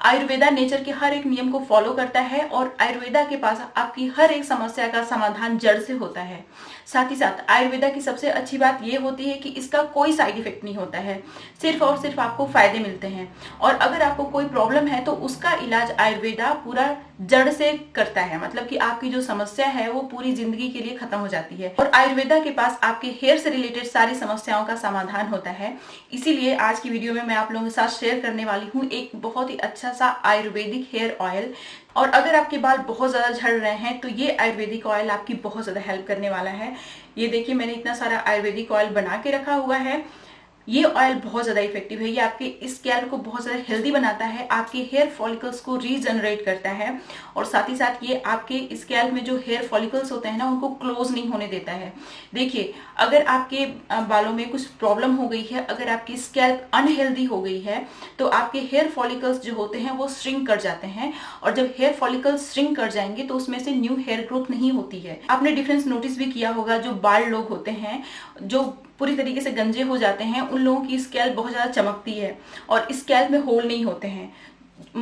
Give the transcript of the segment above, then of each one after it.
Ayurveda nature के हर एक नियम को फॉलो करता है और आयुर्वेदा के पास आपकी हर एक समस्या का समाधान जड़ से होता है। साथ ही साथ आयुर्वेदा की सबसे अच्छी बात यह होती है कि इसका कोई साइड इफेक्ट नहीं होता है, सिर्फ और सिर्फ आपको फायदे मिलते हैं। और अगर आपको कोई प्रॉब्लम है तो उसका इलाज आयुर्वेदा पूरा जड़ से करता है, मतलब कि आपकी जो समस्या है वो पूरी जिंदगी के लिए खत्म हो जाती है। और आयुर्वेदा के पास आपके हेयर से रिलेटेड सारी समस्याओं का समाधान होता है। इसीलिए आज की वीडियो में मैं आप लोगों के साथ शेयर करने वाली हूँ एक बहुत ही अच्छा सा आयुर्वेदिक हेयर ऑयल। और अगर आपके बाल बहुत ज्यादा झड़ रहे हैं तो ये आयुर्वेदिक ऑयल आपकी बहुत ज्यादा हेल्प करने वाला है। ये देखिए, मैंने इतना सारा आयुर्वेदिक ऑयल बना के रखा हुआ है। ये ऑयल बहुत ज्यादा इफेक्टिव है। ये आपके स्कैल्प को बहुत ज्यादा हेल्दी बनाता है, आपके हेयर फॉलिकल्स को रीजनरेट करता है और साथ ही साथ ये आपके स्कैल्प में जो हेयर फॉलिकल्स होते हैं ना, उनको क्लोज नहीं होने देता है। देखिए, अगर आपके बालों में कुछ प्रॉब्लम हो गई है, अगर आपकी स्कैल्प अनहेल्दी हो गई है तो आपके हेयर फॉलिकल्स जो होते हैं वो श्रिंक कर जाते हैं। और जब हेयर फॉलिकल्स श्रिंक कर जाएंगे तो उसमें से न्यू हेयर ग्रोथ नहीं होती है। आपने डिफरेंस नोटिस भी किया होगा, जो बाल लोग होते हैं जो पूरी तरीके से गंजे हो जाते हैं, उन लोगों की स्कैल्प बहुत ज्यादा चमकती है और स्कैल्प में होल नहीं होते हैं।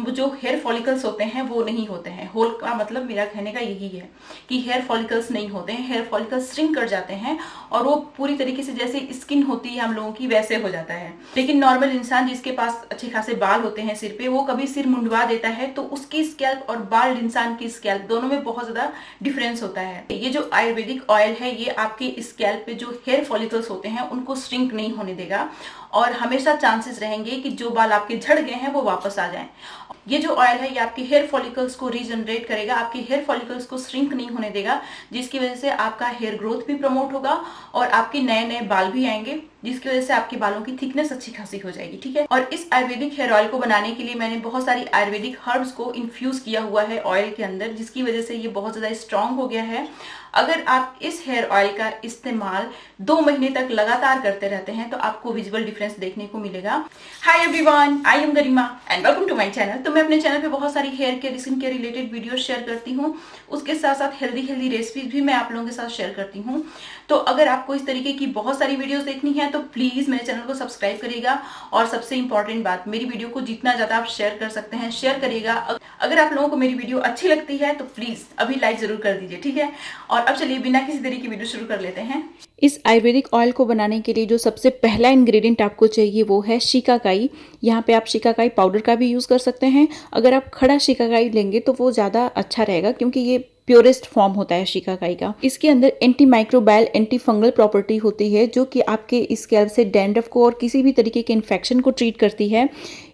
जो हेयर फॉलिकल्स होते हैं वो नहीं होते हैं। होल का मतलब मेरा कहने का यही है कि हेयर फॉलिकल्स नहीं होते हैं, हेयर फॉलिकल्स श्रिंक कर जाते हैं और वो पूरी तरीके से जैसे स्किन होती है हम लोगों की वैसे हो जाता है। लेकिन नॉर्मल इंसान जिसके पास अच्छे खासे बाल होते हैं सिर पे, वो कभी सिर मुंडवा देता है तो उसकी स्कैल्प और बाल इंसान की स्कैल्प दोनों में बहुत ज्यादा डिफरेंस होता है। ये जो आयुर्वेदिक ऑयल है ये आपके स्कैल्प पे जो हेयर फॉलिकल्स होते हैं उनको श्रिंक नहीं होने देगा और हमेशा चांसेस रहेंगे कि जो बाल आपके झड़ गए हैं वो वापस आ जाएं। ये जो ऑयल है ये आपके हेयर फॉलिकल्स को रीजनरेट करेगा, आपके हेयर फॉलिकल्स को श्रिंक नहीं होने देगा, जिसकी वजह से आपका हेयर ग्रोथ भी प्रमोट होगा और आपके नए नए बाल भी आएंगे, जिसकी वजह से आपके बालों की थिकनेस अच्छी खासी हो जाएगी। ठीक है। और इस आयुर्वेदिक हेयर ऑयल को बनाने के लिए मैंने बहुत सारी आयुर्वेदिक हर्ब्स को इन्फ्यूज किया हुआ है ऑयल के अंदर, जिसकी वजह से ये बहुत ज्यादा स्ट्रांग हो गया है। अगर आप इस हेयर ऑयल का इस्तेमाल 2 महीने तक लगातार करते रहते हैं तो आपको विजुअल डिफरेंस देखने को मिलेगा। Hi everyone, I am Garima and welcome to my channel. तो मैं अपने चैनल पे बहुत सारी hair care, skin care related video share करती हूँ। उसके साथ साथ हेल्दी रेसिपीज भी मैं आप लोगों के साथ शेयर करती हूँ। तो अगर आपको इस तरीके की बहुत सारी वीडियोस देखनी है तो प्लीज मेरे चैनल को सब्सक्राइब करिएगा। और सबसे इंपॉर्टेंट बात, मेरी वीडियो को जितना ज्यादा आप शेयर कर सकते हैं शेयर करिएगा। अगर आप लोगों को मेरी वीडियो अच्छी लगती है तो प्लीज अभी लाइक जरूर कर दीजिए। ठीक है। और अब चलिए बिना किसी देरी की वीडियो शुरू कर लेते हैं। इस आयुर्वेदिक ऑयल को बनाने के लिए जो सबसे पहला इंग्रेडिएंट आपको चाहिए वो है शिकाकाई। यहाँ पे आप शिकाकाई पाउडर का भी यूज़ कर सकते हैं। अगर आप खड़ा शिकाकाई लेंगे तो वो ज़्यादा अच्छा रहेगा, क्योंकि ये प्योरेस्ट फॉर्म होता है शिकाकाई का। इसके अंदर anti microbial, anti fungal property होती है जो कि आपके स्कैल्प से डैंड्रफ को और किसी भी तरीके के इन्फेक्शन को ट्रीट करती है।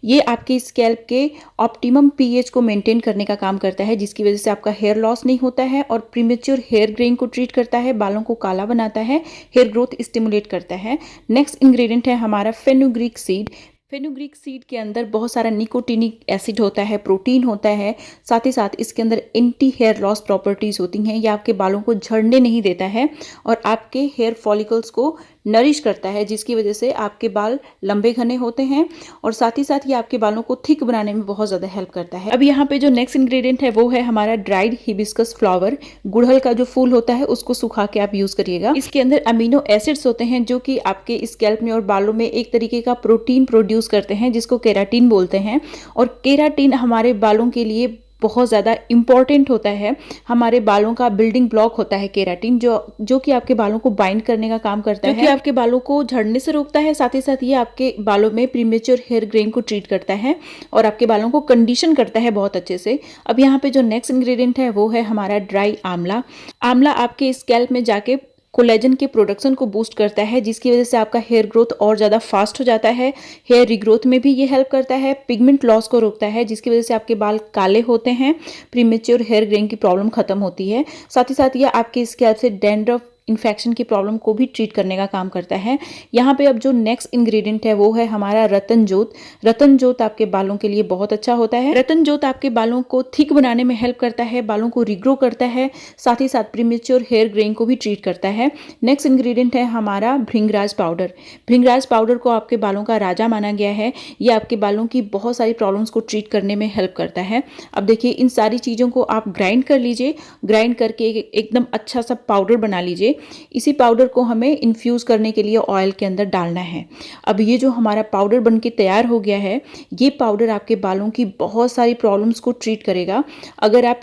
ये आपके स्कैल्प के ऑप्टिमम पीएच को मेंटेन करने का काम करता है, जिसकी वजह से आपका हेयर लॉस नहीं होता है और प्रीमेच्योर हेयर ग्रेइंग को ट्रीट करता है, बालों को काला बनाता है, हेयर ग्रोथ स्टिमुलेट करता है। नेक्स्ट इंग्रेडिएंट है हमारा फेनुग्रीक सीड। फेनुग्रीक सीड के अंदर बहुत सारा निकोटिनिक एसिड होता है, प्रोटीन होता है, साथ ही साथ इसके अंदर एंटी हेयर लॉस प्रॉपर्टीज होती हैं। ये आपके बालों को झड़ने नहीं देता है और आपके हेयर फॉलिकल्स को नरिश करता है, जिसकी वजह से आपके बाल लंबे घने होते हैं और साथ ही साथ ये आपके बालों को थिक बनाने में बहुत ज़्यादा हेल्प करता है। अब यहाँ पे जो नेक्स्ट इंग्रेडिएंट है वो है हमारा ड्राइड हिबिस्कस फ्लावर। गुड़हल का जो फूल होता है उसको सुखा के आप यूज़ करिएगा। इसके अंदर अमीनो एसिड्स होते हैं जो कि आपके स्कैल्प में और बालों में एक तरीके का प्रोटीन प्रोड्यूस करते हैं, जिसको केराटिन बोलते हैं। और केराटिन हमारे बालों के लिए बहुत ज़्यादा इम्पॉर्टेंट होता है। हमारे बालों का बिल्डिंग ब्लॉक होता है केराटिन, जो कि आपके बालों को बाइंड करने का काम करता है, जो कि आपके बालों को झड़ने से रोकता है। साथ ही साथ ये आपके बालों में प्रीमेच्योर हेयर ग्रेइंग को ट्रीट करता है और आपके बालों को कंडीशन करता है बहुत अच्छे से। अब यहाँ पे जो नेक्स्ट इंग्रेडिएंट है वो है हमारा ड्राई आंवला। आंवला आपके स्कैल्प में जाके कोलेजन के प्रोडक्शन को बूस्ट करता है, जिसकी वजह से आपका हेयर ग्रोथ और ज़्यादा फास्ट हो जाता है। हेयर रिग्रोथ में भी ये हेल्प करता है, पिगमेंट लॉस को रोकता है, जिसकी वजह से आपके बाल काले होते हैं, प्रीमेच्योर हेयर ग्रेइंग की प्रॉब्लम खत्म होती है। साथ ही साथ ये आपके स्कैल्प से डैंड्रफ इन्फेक्शन की प्रॉब्लम को भी ट्रीट करने का काम करता है। यहाँ पे अब जो नेक्स्ट इंग्रेडिएंट है वो है हमारा रतन जोत। रतन जोत आपके बालों के लिए बहुत अच्छा होता है। रतन जोत आपके बालों को थिक बनाने में हेल्प करता है, बालों को रिग्रो करता है, साथ ही साथ प्रीमेच्योर हेयर ग्रेइंग को भी ट्रीट करता है। नेक्स्ट इंग्रेडिएंट है हमारा भृंगराज पाउडर। भृंगराज पाउडर को आपके बालों का राजा माना गया है। ये आपके बालों की बहुत सारी प्रॉब्लम्स को ट्रीट करने में हेल्प करता है। अब देखिए, इन सारी चीज़ों को आप ग्राइंड कर लीजिए। ग्राइंड करके एकदम अच्छा सा पाउडर बना लीजिए लीजिए, इसी पाउडर को हमें इन्फ्यूज़ करने के लिए ऑयल के अंदर डालना है। अब ये जो हमारा पाउडर बन के तैयार हो गया है, ये पाउडर आपके बालों की बहुत सारी प्रॉब्लम्स को ट्रीट करेगा। अगर आप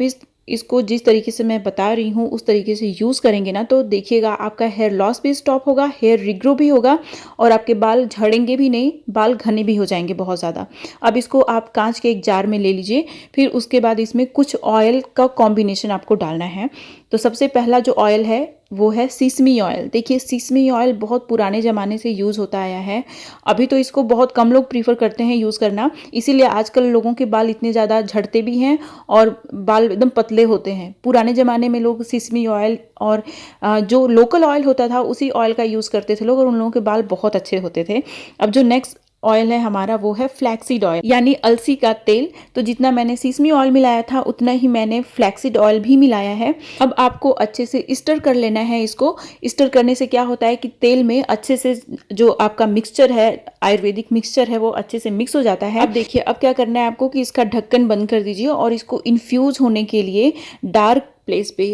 इसको जिस तरीके से मैं बता रही हूँ उस तरीके से यूज़ करेंगे ना, तो देखिएगा आपका हेयर लॉस भी स्टॉप होगा, हेयर रिग्रो भी होगा और आपके बाल झड़ेंगे भी नहीं, बाल घने भी हो जाएंगे बहुत ज़्यादा। अब इसको आप कांच के एक जार में ले लीजिए, फिर उसके बाद इसमें कुछ ऑयल का कॉम्बिनेशन आपको डालना है। तो सबसे पहला जो ऑयल है वो है सीसमी ऑयल। देखिए सीसमी ऑयल बहुत पुराने ज़माने से यूज़ होता आया है, अभी तो इसको बहुत कम लोग प्रीफर करते हैं यूज़ करना, इसीलिए आजकल लोगों के बाल इतने ज़्यादा झड़ते भी हैं और बाल एकदम पतले होते हैं। पुराने ज़माने में लोग सीसमी ऑयल और जो लोकल ऑयल होता था उसी ऑयल का यूज़ करते थे लोग और उन लोगों के बाल बहुत अच्छे होते थे। अब जो नेक्स्ट ऑयल है हमारा वो है फ्लैक्सीड ऑयल, यानी अलसी का तेल। तो जितना मैंने सीसमी ऑयल मिलाया था उतना ही मैंने फ्लैक्सीड ऑयल भी मिलाया है। अब आपको अच्छे से स्टर कर लेना है। इसको स्टर करने से क्या होता है कि तेल में अच्छे से जो आपका मिक्सचर है, आयुर्वेदिक मिक्सचर है, वो अच्छे से मिक्स हो जाता है। अब देखिए अब क्या करना है आपको कि इसका ढक्कन बंद कर दीजिए और इसको इन्फ्यूज होने के लिए डार्क प्लेस पे,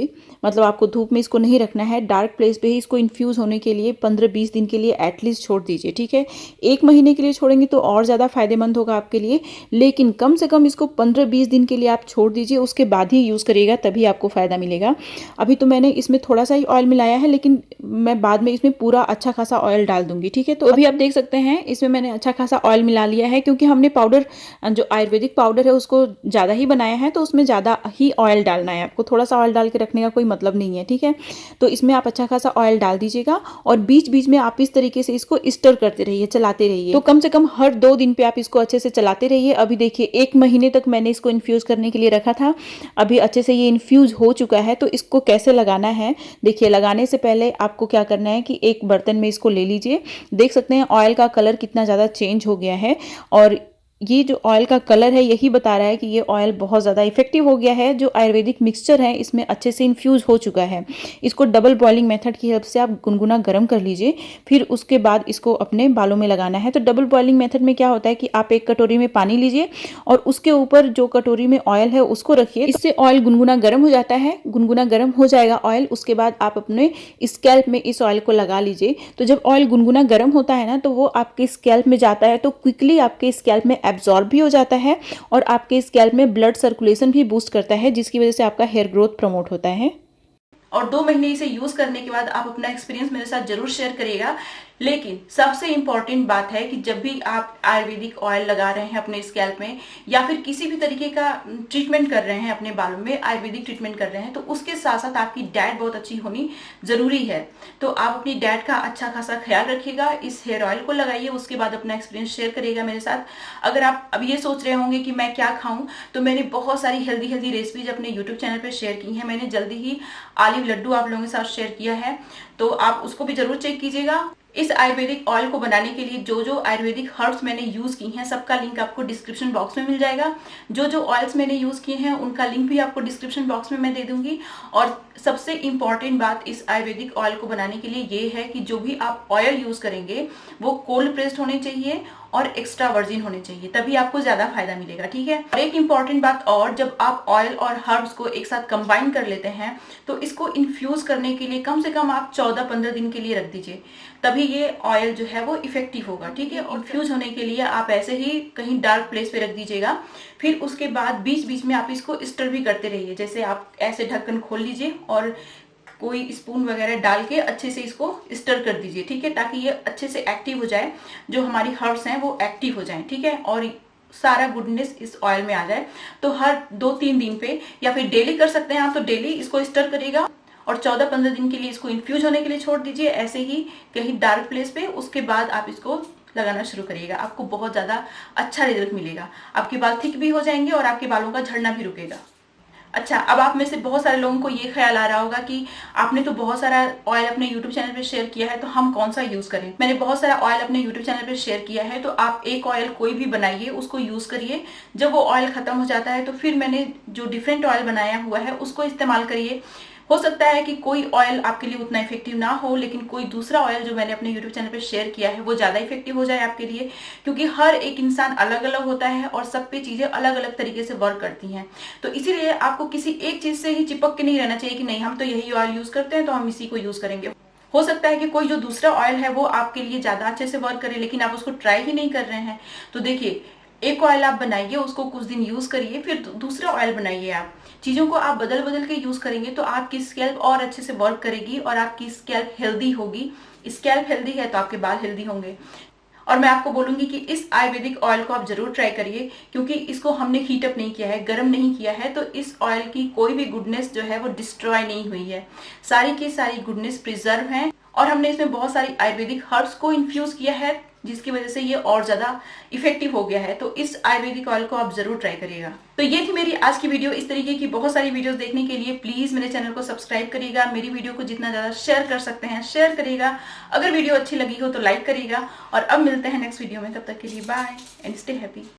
मतलब आपको धूप में इसको नहीं रखना है, डार्क प्लेस पे ही इसको इन्फ्यूज़ होने के लिए 15-20 दिन के लिए एटलीस्ट छोड़ दीजिए, ठीक है। 1 महीने के लिए छोड़ेंगे तो और ज़्यादा फायदेमंद होगा आपके लिए, लेकिन कम से कम इसको 15-20 दिन के लिए आप छोड़ दीजिए, उसके बाद ही यूज़ करिएगा, तभी आपको फ़ायदा मिलेगा। अभी तो मैंने इसमें थोड़ा सा ही ऑयल मिलाया है, लेकिन मैं बाद में इसमें पूरा अच्छा खासा ऑयल डाल दूंगी, ठीक है। तो अभी आप देख सकते हैं इसमें मैंने अच्छा खासा ऑयल मिला लिया है, क्योंकि हमने पाउडर जो आयुर्वेदिक पाउडर है उसको ज़्यादा ही बनाया है, तो उसमें ज़्यादा ही ऑयल डालना है आपको, थोड़ा सा ऑयल डाल के रखने का कोई मतलब नहीं है, ठीक है। तो इसमें आप अच्छा खासा ऑयल डाल दीजिएगा और बीच बीच में आप इस तरीके से इसको स्टर करते रहिए, चलाते रहिए। तो कम से कम हर 2 दिन पे आप इसको अच्छे से चलाते रहिए। अभी देखिए 1 महीने तक मैंने इसको इन्फ्यूज करने के लिए रखा था, अभी अच्छे से ये इन्फ्यूज हो चुका है। तो इसको कैसे लगाना है, देखिए लगाने से पहले आपको क्या करना है कि एक बर्तन में इसको ले लीजिए। देख सकते हैं ऑयल का कलर कितना ज़्यादा चेंज हो गया है और ये जो ऑयल का कलर है यही बता रहा है कि ये ऑयल बहुत ज़्यादा इफेक्टिव हो गया है। जो आयुर्वेदिक मिक्सचर है इसमें अच्छे से इन्फ्यूज़ हो चुका है। इसको डबल बॉइलिंग मेथड की हेल्प से आप गुनगुना गर्म कर लीजिए, फिर उसके बाद इसको अपने बालों में लगाना है। तो डबल बॉइलिंग मेथड में क्या होता है कि आप एक कटोरी में पानी लीजिए और उसके ऊपर जो कटोरी में ऑयल है उसको रखिए, इससे ऑयल गुनगुना गर्म हो जाता है। गुनगुना गर्म हो जाएगा ऑयल, उसके बाद आप अपने स्कैल्प में इस ऑयल को लगा लीजिए। तो जब ऑयल गुनगुना गर्म होता है ना, तो वो आपके स्कैल्प में जाता है, तो क्विकली आपके स्कैल्प में एब्जॉर्ब भी हो जाता है और आपके स्कैल्प में ब्लड सर्कुलेशन भी बूस्ट करता है, जिसकी वजह से आपका हेयर ग्रोथ प्रमोट होता है। और 2 महीने इसे यूज करने के बाद आप अपना एक्सपीरियंस मेरे साथ जरूर शेयर करिएगा। लेकिन सबसे इंपॉर्टेंट बात है कि जब भी आप आयुर्वेदिक ऑयल लगा रहे हैं अपने स्कैल्प में या फिर किसी भी तरीके का ट्रीटमेंट कर रहे हैं अपने बालों में, आयुर्वेदिक ट्रीटमेंट कर रहे हैं, तो उसके साथ साथ आपकी डाइट बहुत अच्छी होनी जरूरी है। तो आप अपनी डाइट का अच्छा खासा ख्याल रखिएगा, इस हेयर ऑयल को लगाइए, उसके बाद अपना एक्सपीरियंस शेयर करिएगा मेरे साथ। अगर आप अब ये सोच रहे होंगे कि मैं क्या खाऊं, तो मैंने बहुत सारी हेल्दी रेसिपीज अपने यूट्यूब चैनल पर शेयर की हैं। मैंने जल्दी ही ऑलिव लड्डू आप लोगों के साथ शेयर किया है, तो आप उसको भी जरूर चेक कीजिएगा। इस आयुर्वेदिक ऑयल को बनाने के लिए जो जो आयुर्वेदिक हर्ब्स मैंने यूज की हैं सबका लिंक आपको डिस्क्रिप्शन बॉक्स में मिल जाएगा। जो जो ऑयल्स मैंने यूज किए हैं उनका लिंक भी आपको डिस्क्रिप्शन बॉक्स में मैं दे दूंगी। और सबसे इंपॉर्टेंट बात इस आयुर्वेदिक ऑयल को बनाने के लिए ये है कि जो भी आप ऑयल यूज करेंगे वो कोल्ड प्रेस्ड होने चाहिए और एक्स्ट्रा वर्जिन होने चाहिए, तभी आपको ज्यादा फायदा मिलेगा, ठीक है। और एक इंपॉर्टेंट बात और, जब आप ऑयल और हर्ब्स को एक साथ कंबाइन कर लेते हैं तो इसको इन्फ्यूज करने के लिए कम से कम आप 14-15 दिन के लिए रख दीजिए, तभी ये ऑयल जो है वो इफेक्टिव होगा, ठीक है। इन्फ्यूज होने के लिए आप ऐसे ही कहीं डार्क प्लेस पे रख दीजिएगा, फिर उसके बाद बीच बीच में आप इसको स्टर भी करते रहिए। जैसे आप ऐसे ढक्कन खोल लीजिए और कोई स्पून वगैरह डाल के अच्छे से इसको स्टर कर दीजिए, ठीक है, ताकि ये अच्छे से एक्टिव हो जाए, जो हमारी हर्ब्स हैं वो एक्टिव हो जाएं, ठीक है, और सारा गुडनेस इस ऑयल में आ जाए। तो हर 2-3 दिन पे या फिर डेली कर सकते हैं आप, तो डेली इसको स्टर करिएगा और 14-15 दिन के लिए इसको इन्फ्यूज होने के लिए छोड़ दीजिए, ऐसे ही कहीं डार्क प्लेस पे। उसके बाद आप इसको लगाना शुरू करिएगा, आपको बहुत ज्यादा अच्छा रिजल्ट मिलेगा। आपके बाल थिक भी हो जाएंगे और आपके बालों का झड़ना भी रुकेगा। अच्छा, अब आप में से बहुत सारे लोगों को ये ख्याल आ रहा होगा कि आपने तो बहुत सारा ऑयल अपने YouTube चैनल पे शेयर किया है, तो हम कौन सा यूज करें। मैंने बहुत सारा ऑयल अपने YouTube चैनल पे शेयर किया है, तो आप एक ऑयल कोई भी बनाइए, उसको यूज करिए। जब वो ऑयल खत्म हो जाता है तो फिर मैंने जो डिफरेंट ऑयल बनाया हुआ है उसको इस्तेमाल करिए। हो सकता है कि कोई ऑयल आपके लिए उतना इफेक्टिव ना हो, लेकिन कोई दूसरा ऑयल जो मैंने अपने यूट्यूब चैनल पे शेयर किया है वो ज्यादा इफेक्टिव हो जाए आपके लिए, क्योंकि हर एक इंसान अलग अलग होता है और सब पे चीजें अलग अलग तरीके से वर्क करती हैं। तो इसीलिए आपको किसी एक चीज से ही चिपक के नहीं रहना चाहिए कि नहीं हम तो यही ऑयल यूज करते हैं तो हम इसी को यूज करेंगे। हो सकता है कि कोई जो दूसरा ऑयल है वो आपके लिए ज्यादा अच्छे से वर्क करे, लेकिन आप उसको ट्राई ही नहीं कर रहे हैं। तो देखिए, एक ऑयल आप बनाइए, उसको कुछ दिन यूज करिए, फिर दूसरा ऑयल बनाइए। आप चीजों को आप बदल बदल के यूज करेंगे तो आपकी स्कैल्प और अच्छे से वर्क करेगी और आपकी स्कैल्प हेल्दी होगी। स्कैल्प हेल्दी है तो आपके बाल हेल्दी होंगे। और मैं आपको बोलूंगी कि इस आयुर्वेदिक ऑयल को आप जरूर ट्राई करिए, क्योंकि इसको हमने हीट अप नहीं किया है, गर्म नहीं किया है, तो इस ऑयल की कोई भी गुडनेस जो है वो डिस्ट्रॉय नहीं हुई है। सारी की सारी गुडनेस प्रिजर्व है और हमने इसमें बहुत सारी आयुर्वेदिक हर्ब्स को इन्फ्यूज किया है, जिसकी वजह से ये और ज्यादा इफेक्टिव हो गया है। तो इस आयुर्वेदिक ऑयल को आप जरूर ट्राई करिएगा। तो ये थी मेरी आज की वीडियो। इस तरीके की बहुत सारी वीडियोस देखने के लिए प्लीज मेरे चैनल को सब्सक्राइब करिएगा। मेरी वीडियो को जितना ज्यादा शेयर कर सकते हैं शेयर करिएगा। अगर वीडियो अच्छी लगी हो तो लाइक करिएगा। और अब मिलते हैं नेक्स्ट वीडियो में, तब तक के लिए बाय एंड स्टे हैप्पी।